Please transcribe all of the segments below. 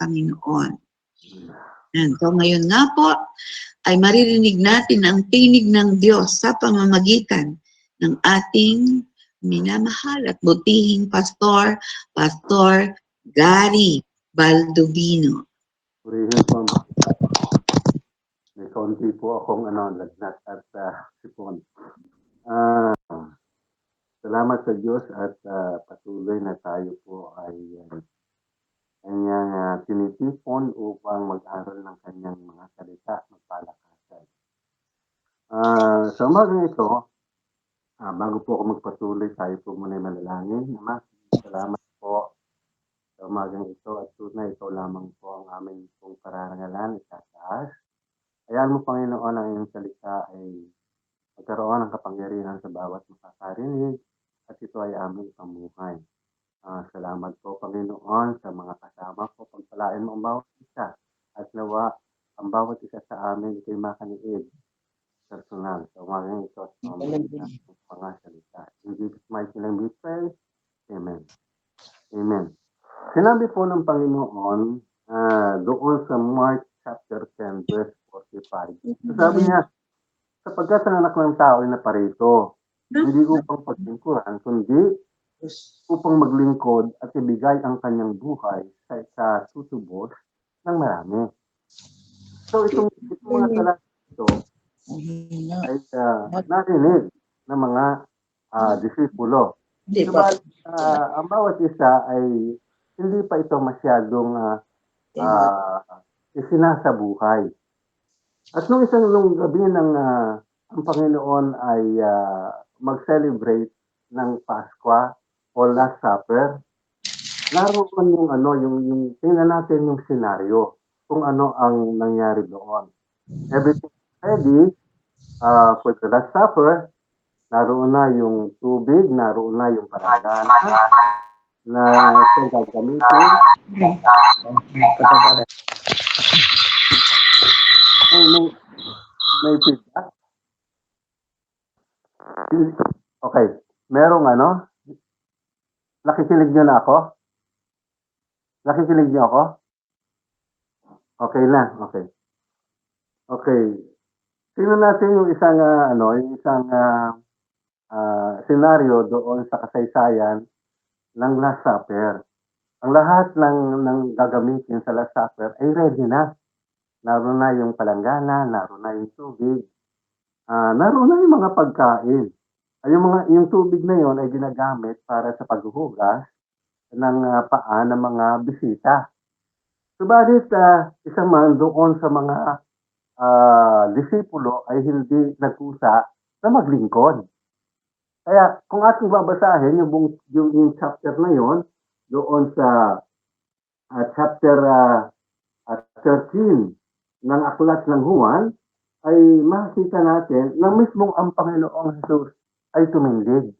Panginoon. And so ngayon nga po ay maririnig natin ang tinig ng Diyos sa pamamagitan ng ating minamahal at butihing Pastor Gary Baldovino. Purihin po. May kaunti po akong lagnat at sipon. Salamat sa Diyos at patuloy na tayo po ay kanyang tinitipon upang mag-aral ng kanyang mga salita, magpalakasan. Sa umagang ito, bago po ako magpatuloy, tayo po muna manalangin. Ama, salamat po sa umagang ito at tunay ito lamang po ang aming pong pararangalan, itataas. Hayaan mo, Panginoon, ang iyong salita ay magkaroon ng kapangyarihan sa bawat makakarinig at ito ay aming pamuhay. Salamat po, Panginoon, sa mga kasama ko. Pagpalain mo ang bawat isa at nawa ang bawat isa sa amin ito'y makaniig personal. Sa umagang ito at mga salita. In Jesus' mighty name we pray. Amen. Amen. Sinabi po ng Panginoon doon sa Mark chapter 10 verse 45. Sabi niya, sapagkat ang anak ng tao ay naparito, hindi upang paglingkuran, kundi upang maglingkod at ibigay ang kanyang buhay sa tutubos ng marami. So itong mga talata ito ay narinig ng mga disipulo. Ang bawat isa ay hindi pa ito masyadong isinasabuhay. At nung gabi ang Panginoon ay mag-celebrate ng Paskwa o Last Supper, naroon yung tingnan natin yung senaryo kung ano ang nangyari doon. Everything ready for the Last Supper, naroon na yung tubig, naroon na yung palanggana na ito gagamitin. May feedback? Okay. Merong nakikinig nyo na ako? Nakikinig nyo ako? Okay na, okay. Okay. Tingnan natin yung isang senaryo doon sa kasaysayan ng Last Supper. Ang lahat ng gagamitin sa Last Supper ay ready na. Naroon na yung palanggana, naroon na yung tubig, naroon na yung mga pagkain. Yung tubig na yon ay ginagamit para sa paghuhugas ng paa ng mga bisita. Subalit, isang man doon sa mga disipulo ay hindi nagkusa na maglingkod. Kaya kung ating babasahin yung chapter na yon doon sa chapter 13 ng aklat ng Juan, ay makikita natin na mismong ang Panginoong Jesus ay tumindig.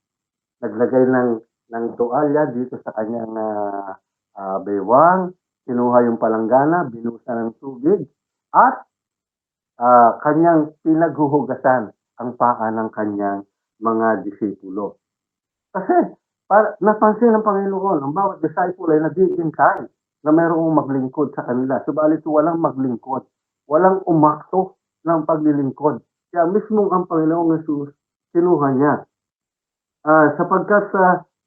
Naglagay ng tuwalya dito sa kanyang bewang, kinuha yung palanggana, binusa ng tubig, at kanyang pinaghuhugasan ang paa ng kanyang mga disipulo. Kasi napansin ng Panginoon, ang bawat disciple ay nag-iintay na mayroong maglingkod sa kanila. Subalit walang maglingkod. Walang umakto ng paglilingkod. Kaya mismong ang Panginoong Jesus, kinuha niya. Sapagkat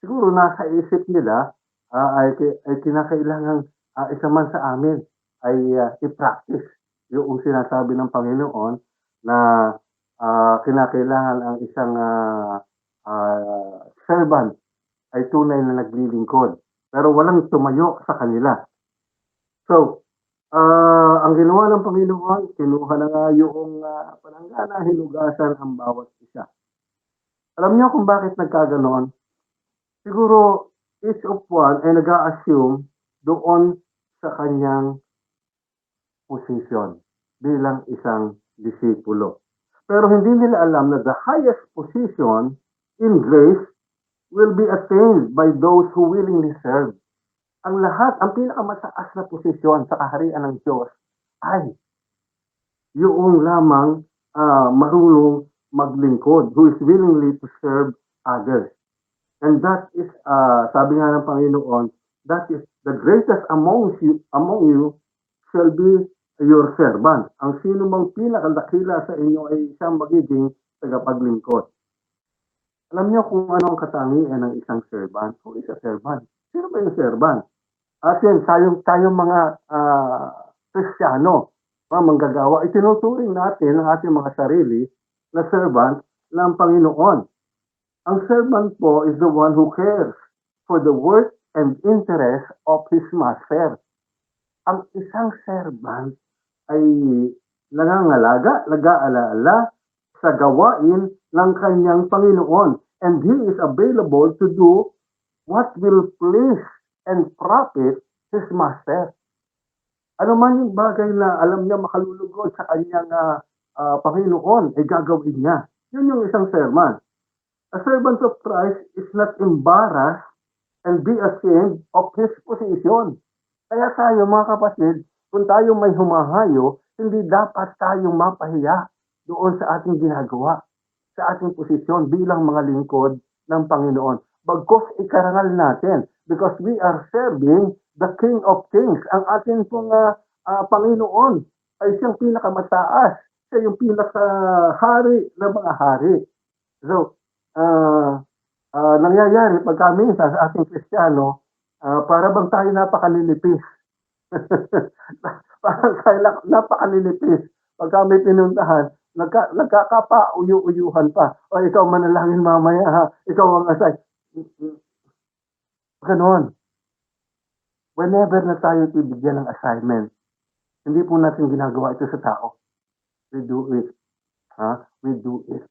siguro nasa isip nila ay kinakailangan isa man sa amin ay i-practice yung sinasabi ng Panginoon na kinakailangan ang isang servant ay tunay na naglilingkod. Pero walang tumayo sa kanila. So, ang ginawa ng Panginoon, kinuha na nga yung palanggana, hinugasan ang bawat isa. Alam niyo kung bakit nagkaganon? Siguro, each of one ay nag-a-assume doon sa kanyang position bilang isang disipulo. Pero hindi nila alam na the highest position in grace will be attained by those who willingly serve. Ang lahat, ang pinakamataas na posisyon sa kaharian ng Diyos ay yung lamang marunong maglingkod, who is willingly to serve others. And that is, sabi nga ng Panginoon, that is, the greatest among you shall be your servant. Ang sino mang pinakadakila sa inyo ay siyang magiging tagapaglingkod. Alam niyo kung ano ang katangian ng isang servant? Who is a servant? Sino ba yung servant? Atin, tayong mga Kristiyano, mga manggagawa, itinuturing natin ang ating mga sarili na servant ng Panginoon. Ang servant po is the one who cares for the work and interest of his master. Ang isang servant ay nangangalaga, nag-aalala sa gawain ng kanyang Panginoon. And he is available to do what will please and profit his master. Ano man yung bagay na alam niya makalulugod sa kanyang Panginoon, ay gagawin niya. Yun yung isang servant. A servant of Christ is not embarrassed and be ashamed of his position. Kaya tayo mga kapatid, kung tayo may humahayo, hindi dapat tayong mapahiya doon sa ating ginagawa, sa ating posisyon bilang mga lingkod ng Panginoon. Bagkus ikarangal natin because we are serving the King of Kings. Ang ating pong Panginoon ay siyang pinakamataas. Siya yung pinakahari ng mga hari. So, nangyayari pag kami sa ating Kristiyano, para bang tayo napakalilipis. Parang tayo napakalilipis. Pag kami pinuntahan, nagkakapa-uyu-uyuhan pa. O ikaw manalangin mamaya ha, ikaw ang asay. Ganon. Whenever na tayo ibigyan ng assignment, hindi po natin ginagawa ito sa tao. We do it. We do it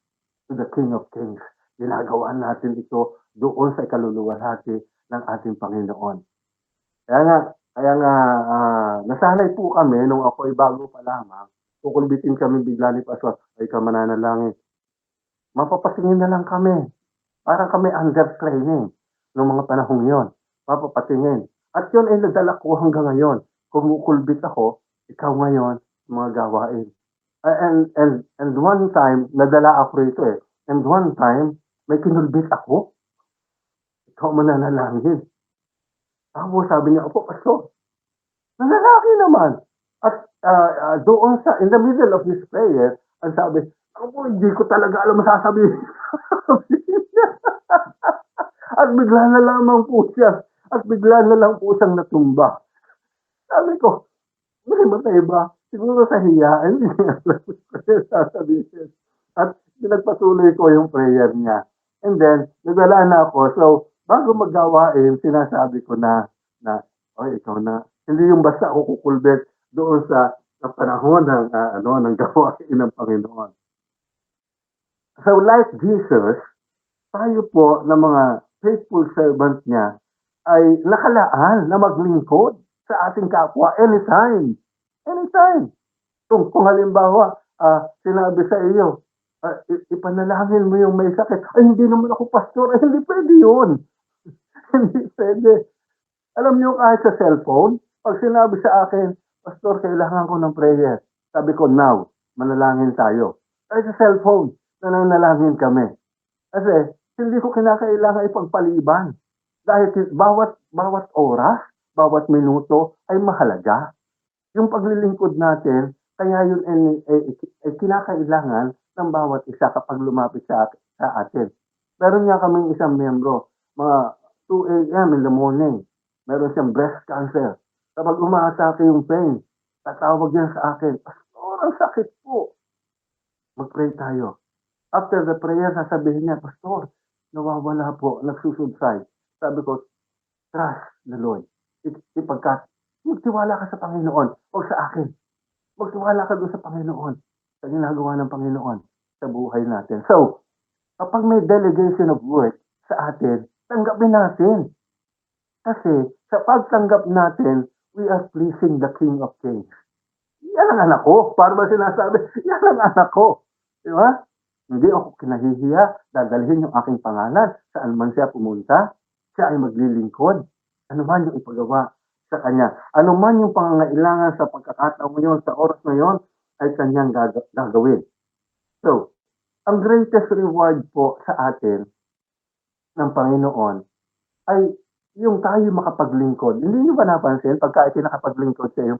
to the King of Kings. Ginagawa natin ito doon sa ikaluluwalhati ng ating Panginoon. Kaya nga, nasanay po kami nung ako'y bago pa lamang, kukulbitin kami bigla ni Pastor, ay ka mananalangin. Mapapasingin na lang kami. Parang kami under training noong mga panahong yon. Mapapatingin. At yun ay nagdala ko hanggang ngayon. Kumukulbit ako, ikaw ngayon, mga gawain. And one time, nadala ako rito eh. And one time, may kinulbit ako. Ikaw mananalangin. Tapos sabi niya, opo, Pastor, nanalaki naman. At doon in the middle of this prayer, ang sabi, opo, hindi ko talaga alam masasabihin. At bigla na lamang po siya. At bigla na lang po siyang natumba. Sabi ko, matay ba? Siguro sa hiya, hindi niya alam sasabihin. At pinagpatuloy ko yung prayer niya. And then, nagwala na ako. So, bago maggawain, sinasabi ko na ikaw na. Hindi yung basta ako kukulbet doon sa panahon ng gawain ng Panginoon. So, like Jesus, tayo po ng mga faithful servant niya ay nakalaan na maglingkod sa ating kapwa anytime. Anytime. Kung halimbawa, sinabi sa iyo, ipanalangin mo yung may sakit. Ay, hindi naman ako pastor. Ay, hindi pwede yun. Hindi pwede. Alam niyo kahit sa cellphone, pag sinabi sa akin, Pastor, kailangan ko ng prayer. Sabi ko, now, manalangin tayo. Kahit sa cellphone, nananalangin kami. Kasi, hindi ko kinakailangan ipagpaliban. Dahil bawat oras, bawat minuto ay mahalaga. Yung paglilingkod natin, kaya yun ay kinakailangan ng bawat isa kapag lumapit sa atin. Meron nga kaming isang membro, mga 2 a.m. in the morning, meron siyang breast cancer. Kapag umaatake yung pain, tatawag niya sa akin, Pastor, ang sakit po. Mag-pray tayo. After the prayer, sasabihin niya, Pastor, nawawala po, nagsusubside. Sabi ko, trust the Lord. Magtiwala ka sa Panginoon, huwag sa akin. Magtiwala ka doon sa Panginoon, sa ginagawa ng Panginoon sa buhay natin. So, kapag may delegation of work sa atin, tanggapin natin. Kasi sa pagtanggap natin, we are pleasing the King of Kings. Yan ang anak ko. Para ba sinasabi, yan ang anak ko. Di ba? Hindi ako kinahihiya, dadalhin yung aking pangalan. Saan man siya pumunta, siya ay maglilingkod. Ano man yung ipagawa sa kanya. Ano man yung pangangailangan sa pagkakataon ngayon, sa oras na yon, ay kanyang gagawin. So, ang greatest reward po sa atin ng Panginoon ay yung tayo makapaglingkod. Hindi niyo ba napansin pagka itinakapaglingkod sa iyong